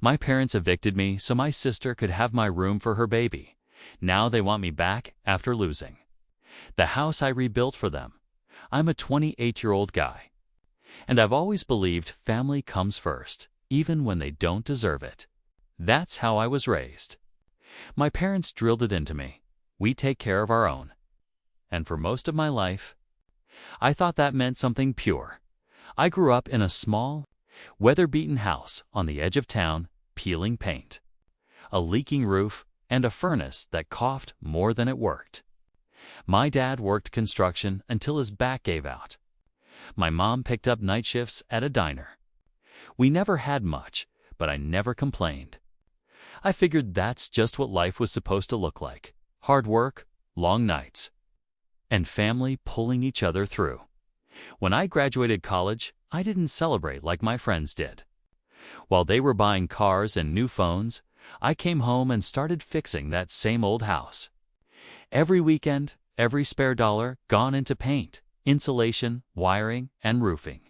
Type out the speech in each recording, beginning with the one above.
My parents evicted me so my sister could have my room for her baby. Now they want me back after losing the house I rebuilt for them. I'm a 28-year-old guy, and I've always believed family comes first, even when they don't deserve it. That's how I was raised. My parents drilled it into me. We take care of our own. And for most of my life, I thought that meant something pure. I grew up in a small, weather-beaten house on the edge of town, peeling paint, a leaking roof, and a furnace that coughed more than it worked. My dad worked construction until his back gave out. My mom picked up night shifts at a diner. We never had much, but I never complained. I figured that's just what life was supposed to look like: hard work, long nights, and family pulling each other through. When I graduated college, I didn't celebrate like my friends did. While they were buying cars and new phones, I came home and started fixing that same old house. Every weekend, every spare dollar gone into paint, insulation, wiring, and roofing.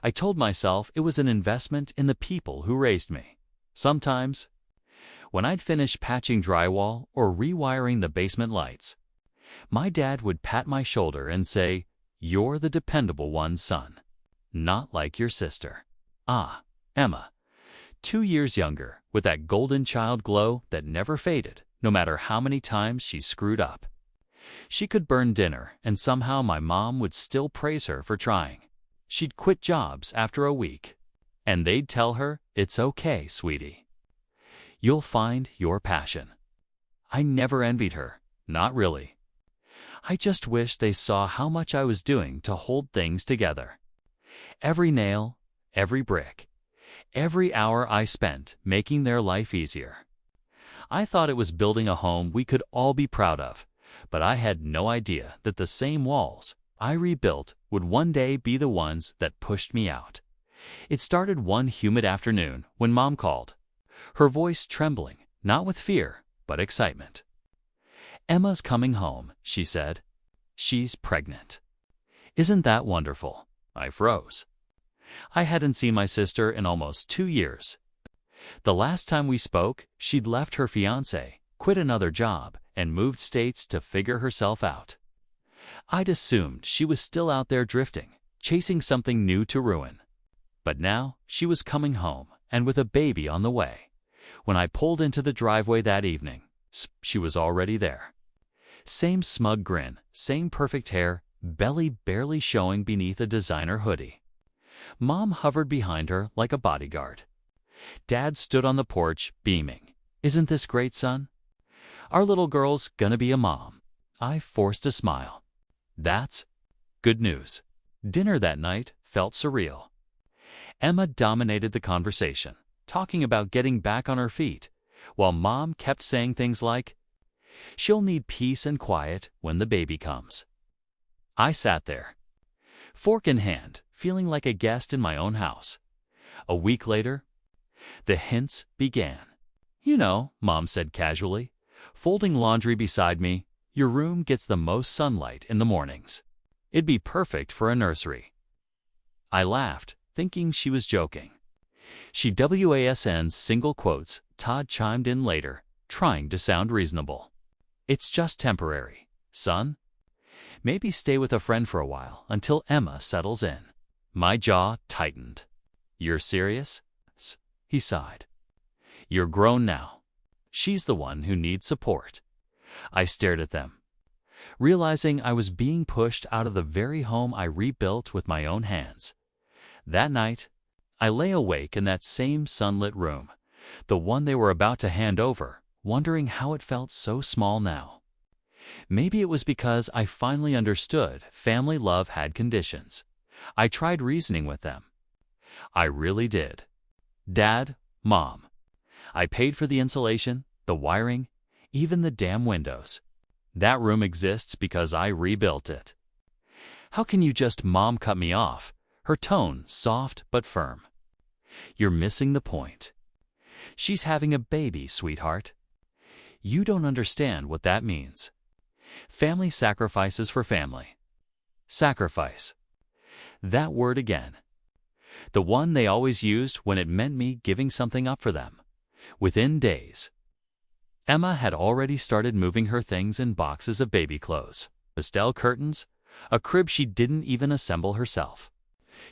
I told myself it was an investment in the people who raised me. Sometimes, when I'd finish patching drywall or rewiring the basement lights, my dad would pat my shoulder and say, "You're the dependable one, son. Not like your sister." Ah, Emma, 2 years younger, with that golden child glow that never faded, no matter how many times she screwed up. She could burn dinner, and somehow my mom would still praise her for trying. She'd quit jobs after a week, and they'd tell her, "It's okay, sweetie. You'll find your passion." I never envied her, not really. I just wished they saw how much I was doing to hold things together. Every nail, every brick, every hour I spent making their life easier. I thought it was building a home we could all be proud of, but I had no idea that the same walls I rebuilt would one day be the ones that pushed me out. It started one humid afternoon when Mom called, her voice trembling, not with fear, but excitement. "Emma's coming home," she said. "She's pregnant." Isn't that wonderful? I froze. I hadn't seen my sister in almost 2 years. The last time we spoke, she'd left her fiancé, quit another job, and moved states to figure herself out. I'd assumed she was still out there drifting, chasing something new to ruin. But now she was coming home, and with a baby on the way. When I pulled into the driveway that evening, she was already there. Same smug grin, same perfect hair, belly barely showing beneath a designer hoodie. Mom hovered behind her like a bodyguard. Dad stood on the porch, beaming. "Isn't this great, son? Our little girl's gonna be a mom." I forced a smile. That's good news. Dinner that night felt surreal. Emma dominated the conversation, talking about getting back on her feet, while Mom kept saying things like, "She'll need peace and quiet when the baby comes." I sat there, fork in hand, feeling like a guest in my own house. A week later, the hints began. "You know," Mom said casually, folding laundry beside me, "your room gets the most sunlight in the mornings. It'd be perfect for a nursery." I laughed, thinking she was joking. She WASN's single quotes. Todd chimed in later, trying to sound reasonable. "It's just temporary, son. Maybe stay with a friend for a while until Emma settles in." My jaw tightened. "You're serious?" He sighed. "You're grown now. She's the one who needs support." I stared at them, realizing I was being pushed out of the very home I rebuilt with my own hands. That night, I lay awake in that same sunlit room, the one they were about to hand over, wondering how it felt so small now. Maybe it was because I finally understood family love had conditions. I tried reasoning with them. I really did. "Dad, Mom, I paid for the insulation, the wiring, even the damn windows. That room exists because I rebuilt it. How can you just—" Mom cut me off, her tone soft but firm. "You're missing the point. She's having a baby, sweetheart. You don't understand what that means. Family sacrifices for family." Sacrifice. That word again. The one they always used when it meant me giving something up for them. Within days, Emma had already started moving her things in boxes of baby clothes, pastel curtains, a crib she didn't even assemble herself.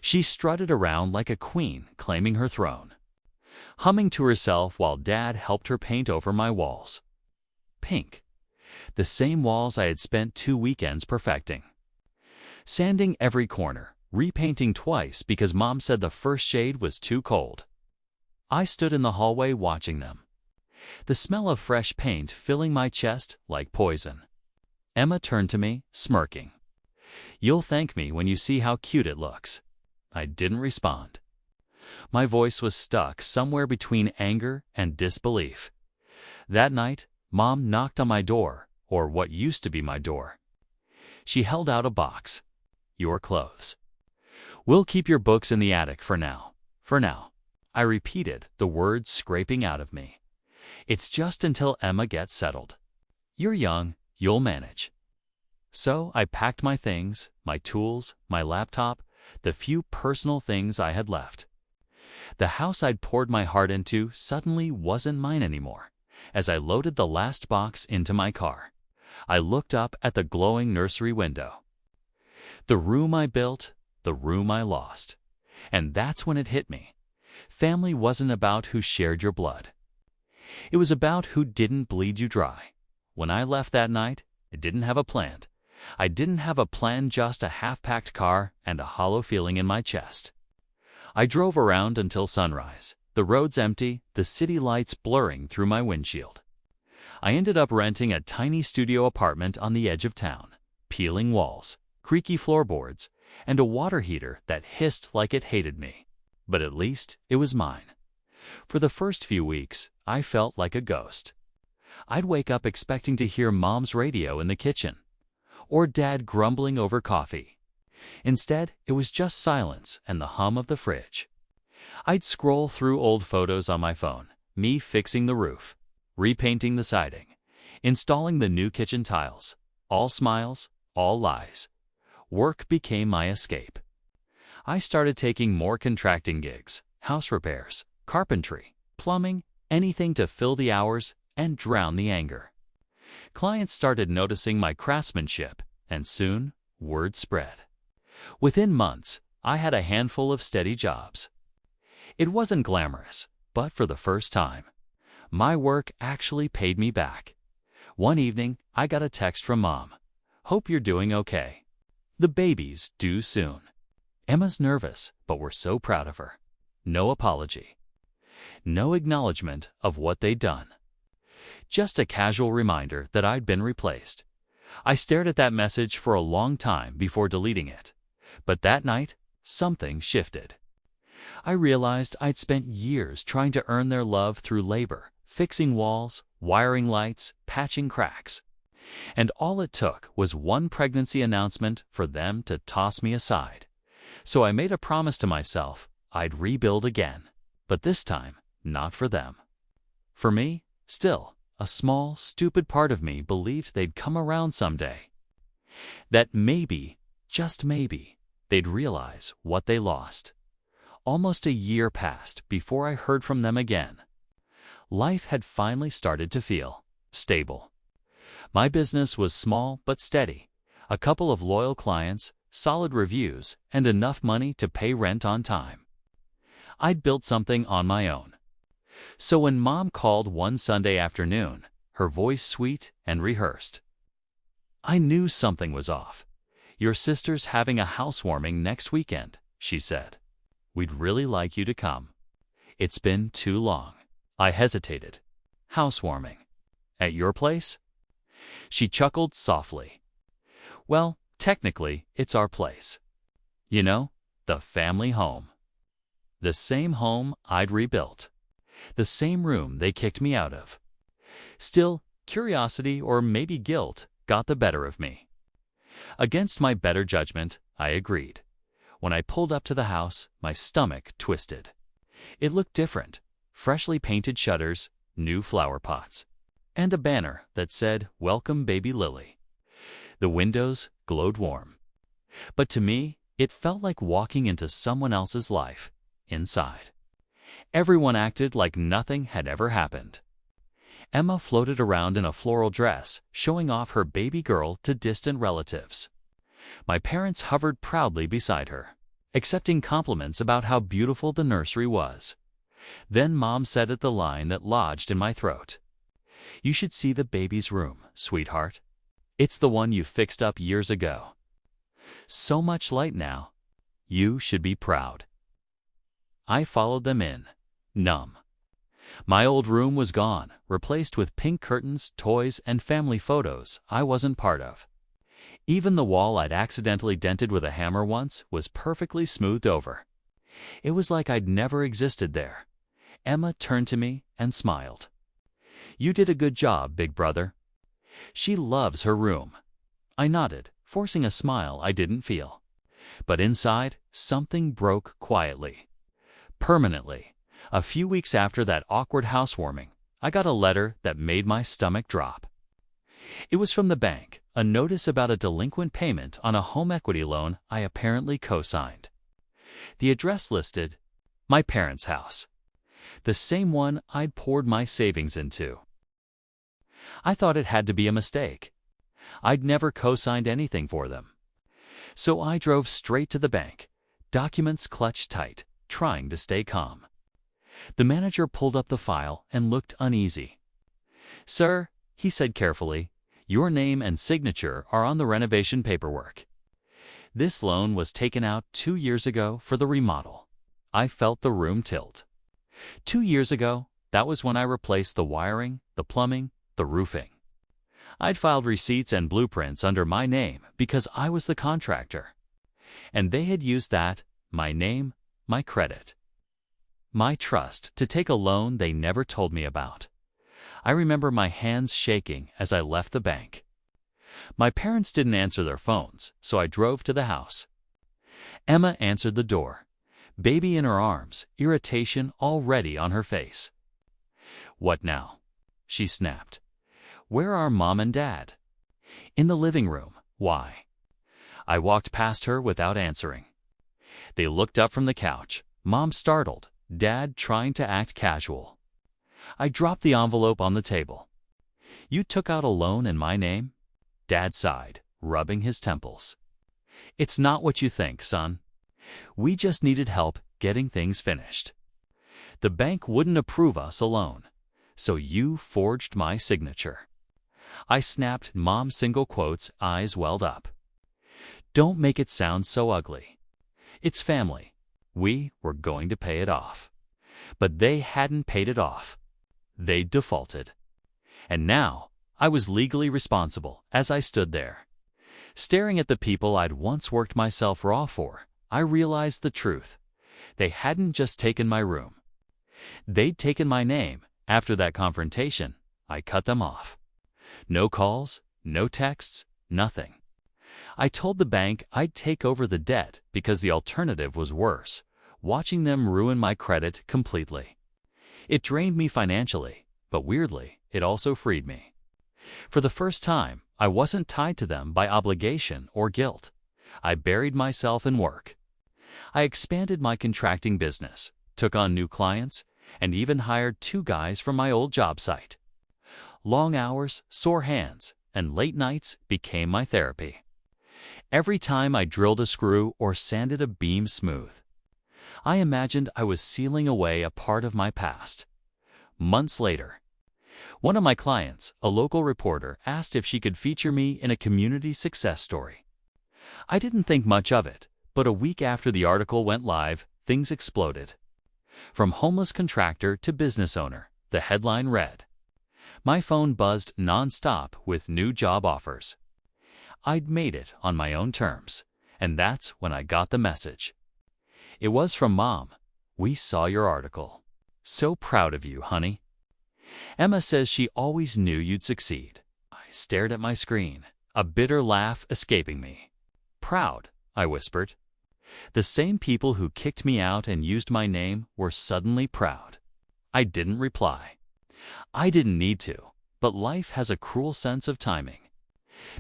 She strutted around like a queen claiming her throne, humming to herself while Dad helped her paint over my walls. Pink. The same walls I had spent 2 weekends perfecting. Sanding every corner, repainting twice because Mom said the first shade was too cold. I stood in the hallway watching them, the smell of fresh paint filling my chest like poison. Emma turned to me, smirking. "You'll thank me when you see how cute it looks." I didn't respond. My voice was stuck somewhere between anger and disbelief. That night, Mom knocked on my door, or what used to be my door. She held out a box. "Your clothes. We'll keep your books in the attic for now. For now." I repeated, the words scraping out of me. "It's just until Emma gets settled. You're young, you'll manage." So I packed my things, my tools, my laptop, the few personal things I had left. The house I'd poured my heart into suddenly wasn't mine anymore. As I loaded the last box into my car, I looked up at the glowing nursery window. The room I built, the room I lost. And that's when it hit me. Family wasn't about who shared your blood. It was about who didn't bleed you dry. When I left that night, I didn't have a plan. I didn't have a plan, just a half-packed car and a hollow feeling in my chest. I drove around until sunrise, the roads empty, the city lights blurring through my windshield. I ended up renting a tiny studio apartment on the edge of town, peeling walls, creaky floorboards, and a water heater that hissed like it hated me. But at least it was mine. For the first few weeks, I felt like a ghost. I'd wake up expecting to hear Mom's radio in the kitchen, or Dad grumbling over coffee. Instead, it was just silence and the hum of the fridge. I'd scroll through old photos on my phone, me fixing the roof, repainting the siding, installing the new kitchen tiles. All smiles, all lies. Work became my escape. I started taking more contracting gigs, house repairs, carpentry, plumbing, anything to fill the hours and drown the anger. Clients started noticing my craftsmanship, and soon, word spread. Within months, I had a handful of steady jobs. It wasn't glamorous, but for the first time, my work actually paid me back. One evening, I got a text from Mom. "Hope you're doing okay. The baby's due soon." Emma's nervous, but we're so proud of her. No apology. No acknowledgement of what they'd done. Just a casual reminder that I'd been replaced. I stared at that message for a long time before deleting it. But that night, something shifted. I realized I'd spent years trying to earn their love through labor, fixing walls, wiring lights, patching cracks. And all it took was one pregnancy announcement for them to toss me aside. So I made a promise to myself I'd rebuild again. But this time, not for them. For me, still, a small, stupid part of me believed they'd come around someday. That maybe, just maybe, they'd realize what they lost. Almost a year passed before I heard from them again. Life had finally started to feel stable. My business was small but steady. A couple of loyal clients, solid reviews, and enough money to pay rent on time. I'd built something on my own. So when Mom called one Sunday afternoon, her voice sweet and rehearsed, I knew something was off. "Your sister's having a housewarming next weekend," she said. "We'd really like you to come. It's been too long." I hesitated. "Housewarming? At your place?" She chuckled softly. "Well, technically, it's our place. You know, the family home. The same home I'd rebuilt. The same room they kicked me out of." Still, curiosity or maybe guilt got the better of me. Against my better judgment, I agreed. When I pulled up to the house, my stomach twisted. It looked different. Freshly painted shutters, new flower pots, and a banner that said, "Welcome, baby Lily." The windows glowed warm. But to me, it felt like walking into someone else's life, inside. Everyone acted like nothing had ever happened. Emma floated around in a floral dress, showing off her baby girl to distant relatives. My parents hovered proudly beside her, accepting compliments about how beautiful the nursery was. Then Mom said at the line that lodged in my throat, "You should see the baby's room, sweetheart. It's the one you fixed up years ago. So much light now. You should be proud." I followed them in, numb. My old room was gone, replaced with pink curtains, toys, and family photos I wasn't part of. Even the wall I'd accidentally dented with a hammer once was perfectly smoothed over. It was like I'd never existed there. Emma turned to me and smiled. "You did a good job, big brother." She loves her room. I nodded, forcing a smile I didn't feel. But inside, something broke quietly. Permanently. A few weeks after that awkward housewarming, I got a letter that made my stomach drop. It was from the bank, a notice about a delinquent payment on a home equity loan I apparently co-signed. The address listed, my parents' house. The same one I'd poured my savings into. I thought it had to be a mistake. I'd never co-signed anything for them. So I drove straight to the bank, documents clutched tight, trying to stay calm. The manager pulled up the file and looked uneasy. "Sir," he said carefully, "your name and signature are on the renovation paperwork. This loan was taken out 2 years ago for the remodel." I felt the room tilt. 2 years ago, that was when I replaced the wiring, the plumbing, the roofing. I'd filed receipts and blueprints under my name because I was the contractor. And they had used that, my name, my credit, my trust, to take a loan they never told me about. I remember my hands shaking as I left the bank. My parents didn't answer their phones, so I drove to the house. Emma answered the door, baby in her arms, irritation already on her face. "What now?" she snapped. "Where are Mom and Dad?" "In the living room. Why?" I walked past her without answering. They looked up from the couch, Mom startled, Dad trying to act casual. I dropped the envelope on the table. "You took out a loan in my name?" Dad sighed, rubbing his temples. "It's not what you think, son. We just needed help getting things finished. The bank wouldn't approve us a loan, so you forged my signature." I snapped Mom's single quotes, eyes welled up. "Don't make it sound so ugly. It's family. We were going to pay it off. But they hadn't paid it off. They'd defaulted. And now I was legally responsible as I stood there. Staring at the people I'd once worked myself raw for, I realized the truth. They hadn't just taken my room. They'd taken my name. After that confrontation, I cut them off. No calls, no texts, nothing. I told the bank I'd take over the debt because the alternative was worse, watching them ruin my credit completely. It drained me financially, but weirdly, it also freed me. For the first time, I wasn't tied to them by obligation or guilt. I buried myself in work. I expanded my contracting business, took on new clients, and even hired 2 guys from my old job site. Long hours, sore hands, and late nights became my therapy. Every time I drilled a screw or sanded a beam smooth, I imagined I was sealing away a part of my past. Months later, one of my clients, a local reporter, asked if she could feature me in a community success story. I didn't think much of it, but a week after the article went live, things exploded. From homeless contractor to business owner, the headline read. My phone buzzed non-stop with new job offers. I'd made it on my own terms, and that's when I got the message. It was from Mom. "We saw your article. So proud of you, honey. Emma says she always knew you'd succeed." I stared at my screen, a bitter laugh escaping me. "Proud," I whispered. The same people who kicked me out and used my name were suddenly proud. I didn't reply. I didn't need to, but life has a cruel sense of timing.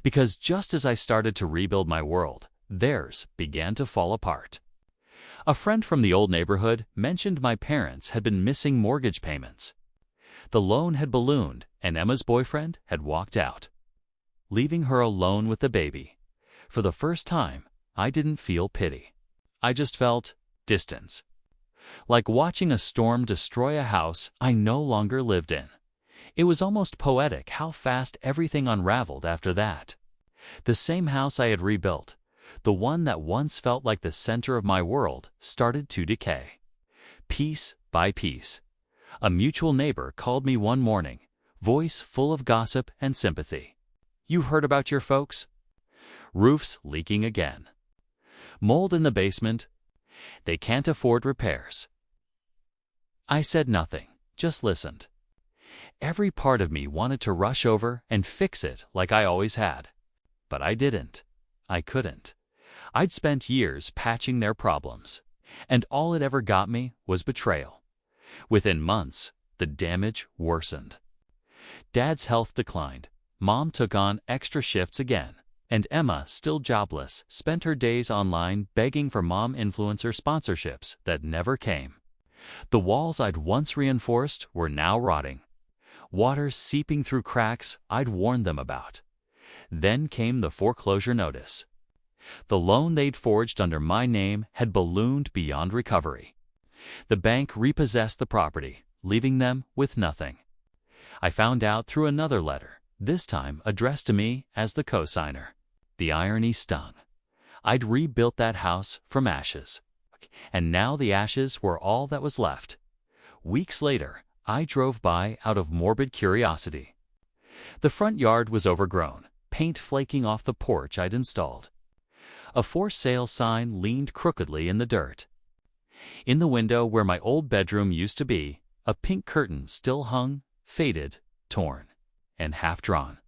Because just as I started to rebuild my world, theirs began to fall apart. A friend from the old neighborhood mentioned my parents had been missing mortgage payments. The loan had ballooned, and Emma's boyfriend had walked out, leaving her alone with the baby. For the first time, I didn't feel pity. I just felt distance. Like watching a storm destroy a house I no longer lived in. It was almost poetic how fast everything unraveled after that. The same house I had rebuilt, the one that once felt like the center of my world, started to decay. Piece by piece. A mutual neighbor called me one morning, voice full of gossip and sympathy. "You heard about your folks? Roofs leaking again. Mold in the basement. They can't afford repairs." I said nothing, just listened. Every part of me wanted to rush over and fix it like I always had. But I didn't. I couldn't. I'd spent years patching their problems, and all it ever got me was betrayal. Within months, the damage worsened. Dad's health declined, Mom took on extra shifts again, and Emma, still jobless, spent her days online begging for mom influencer sponsorships that never came. The walls I'd once reinforced were now rotting. Water seeping through cracks I'd warned them about. Then came the foreclosure notice. The loan they'd forged under my name had ballooned beyond recovery. The bank repossessed the property, leaving them with nothing. I found out through another letter, this time addressed to me as the co-signer. The irony stung. I'd rebuilt that house from ashes, and now the ashes were all that was left. Weeks later, I drove by out of morbid curiosity. The front yard was overgrown, paint flaking off the porch I'd installed. A for sale sign leaned crookedly in the dirt. In the window where my old bedroom used to be, a pink curtain still hung, faded, torn, and half-drawn.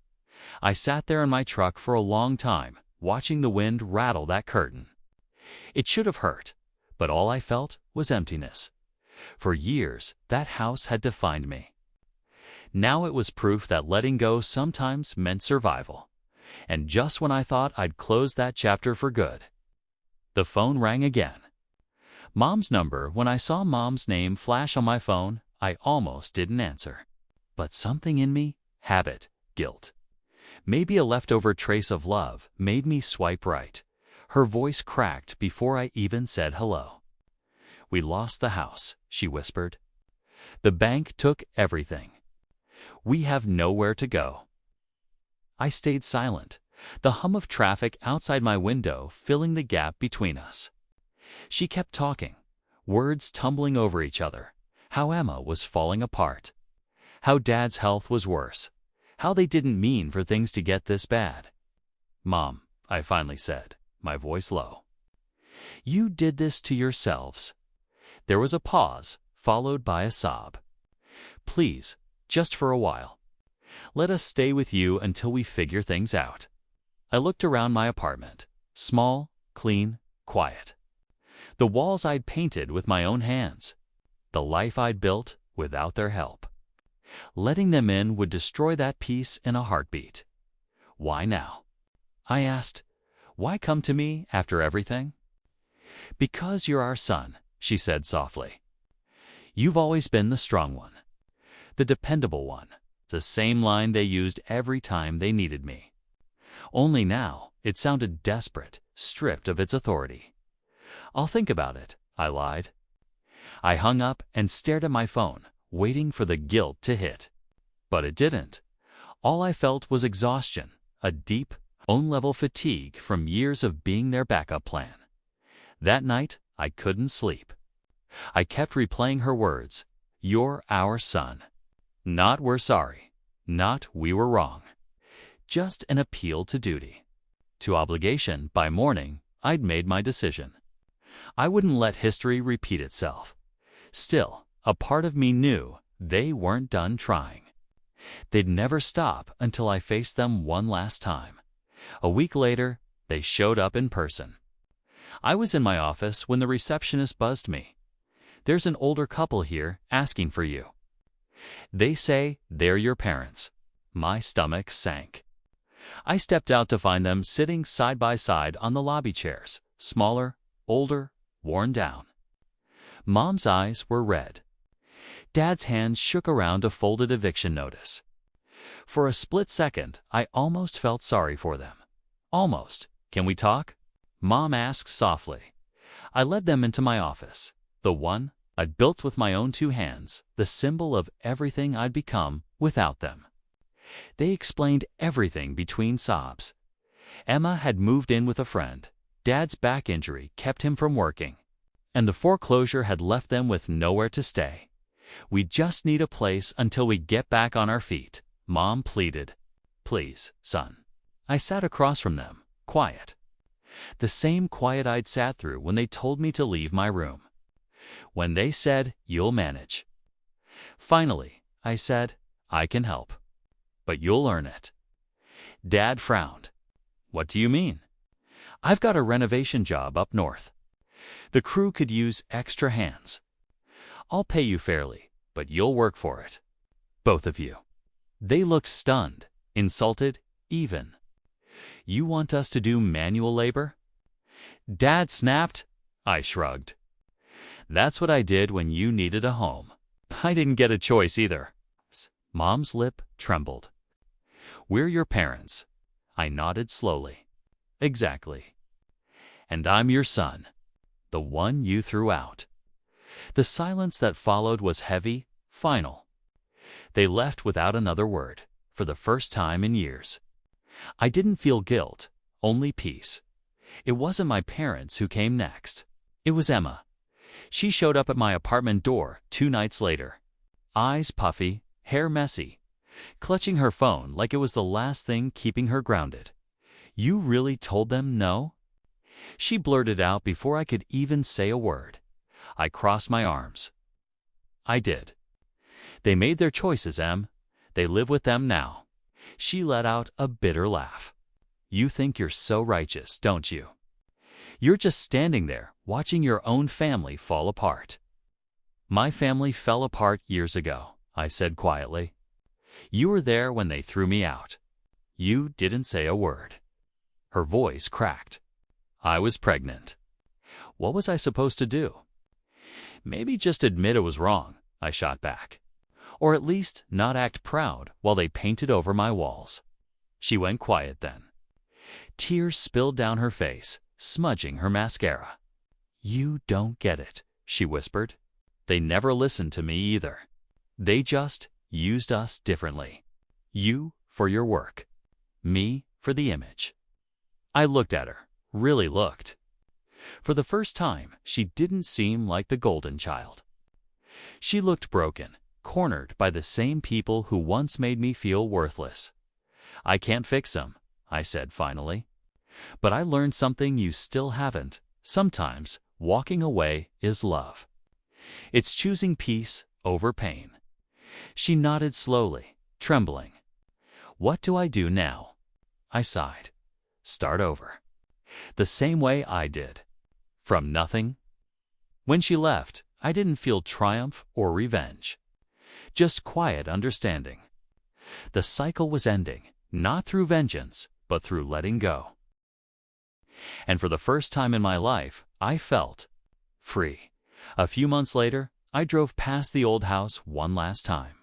I sat there in my truck for a long time, watching the wind rattle that curtain. It should have hurt, but all I felt was emptiness. For years, that house had defined me. Now it was proof that letting go sometimes meant survival. And just when I thought I'd closed that chapter for good, the phone rang again. Mom's number. When I saw Mom's name flash on my phone, I almost didn't answer. But something in me, habit, guilt, maybe a leftover trace of love, made me swipe right. Her voice cracked before I even said hello. "We lost the house," she whispered. "The bank took everything. We have nowhere to go." I stayed silent, the hum of traffic outside my window filling the gap between us. She kept talking, words tumbling over each other. How Emma was falling apart. How Dad's health was worse. How they didn't mean for things to get this bad. "Mom," I finally said, my voice low. "You did this to yourselves." There was a pause, followed by a sob. "Please, just for a while. Let us stay with you until we figure things out." I looked around my apartment. Small, clean, quiet. The walls I'd painted with my own hands. The life I'd built without their help. Letting them in would destroy that peace in a heartbeat. "Why now?" I asked. "Why come to me after everything?" "Because you're our son," she said softly. "You've always been the strong one. The dependable one." It's the same line they used every time they needed me. Only now, it sounded desperate, stripped of its authority. "I'll think about it," I lied. I hung up and stared at my phone, waiting for the guilt to hit. But it didn't. All I felt was exhaustion, a deep, own-level fatigue from years of being their backup plan. That night, I couldn't sleep. I kept replaying her words, "You're our son." Not "we're sorry," not "we were wrong." Just an appeal to duty, to obligation. By morning, I'd made my decision. I wouldn't let history repeat itself. Still, a part of me knew they weren't done trying. They'd never stop until I faced them one last time. A week later, they showed up in person. I was in my office when the receptionist buzzed me. "There's an older couple here asking for you. They say they're your parents." My stomach sank. I stepped out to find them sitting side by side on the lobby chairs, smaller, older, worn down. Mom's eyes were red. Dad's hands shook around a folded eviction notice. For a split second, I almost felt sorry for them. Almost. "Can we talk?" Mom asked softly. I led them into my office, the one I'd built with my own two hands, the symbol of everything I'd become without them. They explained everything between sobs. Emma had moved in with a friend. Dad's back injury kept him from working, and the foreclosure had left them with nowhere to stay. "We just need a place until we get back on our feet," Mom pleaded. "Please, son." I sat across from them, quiet. The same quiet I'd sat through when they told me to leave my room. When they said, "You'll manage." Finally, I said, "I can help. But you'll earn it." Dad frowned. "What do you mean?" "I've got a renovation job up north. The crew could use extra hands. I'll pay you fairly, but you'll work for it. Both of you." They looked stunned, insulted, even. "You want us to do manual labor?" Dad snapped. I shrugged. "That's what I did when you needed a home. I didn't get a choice either." Mom's lip trembled. "We're your parents." I nodded slowly. "Exactly. And I'm your son, the one you threw out." The silence that followed was heavy, final. They left without another word, for the first time in years. I didn't feel guilt, only peace. It wasn't my parents who came next. It was Emma. She showed up at my apartment door 2 nights later. Eyes puffy, hair messy, clutching her phone like it was the last thing keeping her grounded. "You really told them no?" She blurted out before I could even say a word. I crossed my arms. "I did. They made their choices, Em. They live with them now." She let out a bitter laugh. "You think you're so righteous, don't you? You're just standing there, watching your own family fall apart." "My family fell apart years ago," I said quietly. "You were there when they threw me out. You didn't say a word." Her voice cracked. I was pregnant. What was I supposed to do? "Maybe just admit it was wrong," I shot back. "Or at least not act proud while they painted over my walls." She went quiet then. Tears spilled down her face, smudging her mascara. "You don't get it," she whispered. "They never listened to me either. They just used us differently. You for your work, me for the image." I looked at her, really looked. For the first time, she didn't seem like the golden child. She looked broken, cornered by the same people who once made me feel worthless. "I can't fix them," I said finally. "But I learned something you still haven't. Sometimes walking away is love. It's choosing peace over pain." She nodded slowly, trembling. "What do I do now?" I sighed. "Start over. The same way I did. From nothing." When she left, I didn't feel triumph or revenge. Just quiet understanding. The cycle was ending, not through vengeance, but through letting go. And for the first time in my life, I felt free. A few months later, I drove past the old house one last time.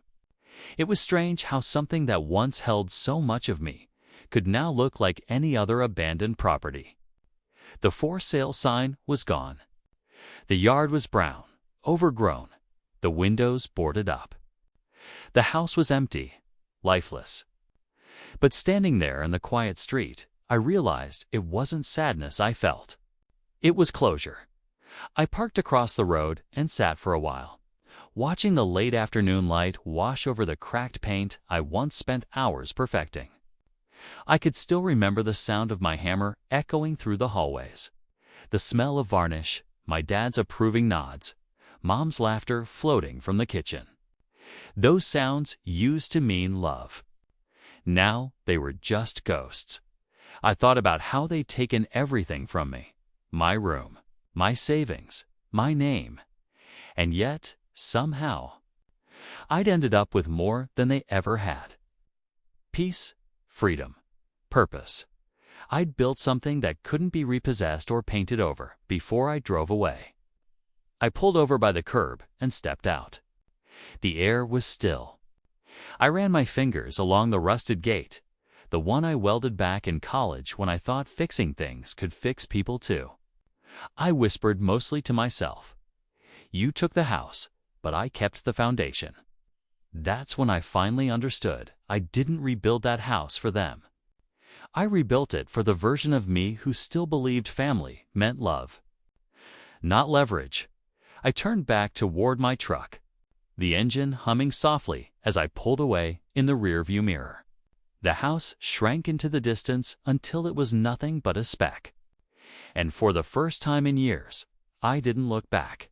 It was strange how something that once held so much of me could now look like any other abandoned property. The for sale sign was gone. The yard was brown, overgrown, the windows boarded up. The house was empty, lifeless. But standing there in the quiet street, I realized it wasn't sadness I felt. It was closure. I parked across the road and sat for a while, watching the late afternoon light wash over the cracked paint I once spent hours perfecting. I could still remember the sound of my hammer echoing through the hallways, the smell of varnish, my dad's approving nods, Mom's laughter floating from the kitchen. Those sounds used to mean love. Now they were just ghosts. I thought about how they'd taken everything from me, my room, my savings, my name. And yet, somehow, I'd ended up with more than they ever had. Peace, freedom, purpose. I'd built something that couldn't be repossessed or painted over before I drove away. I pulled over by the curb and stepped out. The air was still. I ran my fingers along the rusted gate, the one I welded back in college when I thought fixing things could fix people too. I whispered mostly to myself, "You took the house, but I kept the foundation." That's when I finally understood I didn't rebuild that house for them. I rebuilt it for the version of me who still believed family meant love, not leverage. I turned back toward my truck, the engine humming softly as I pulled away in the rearview mirror. The house shrank into the distance until it was nothing but a speck. And for the first time in years, I didn't look back.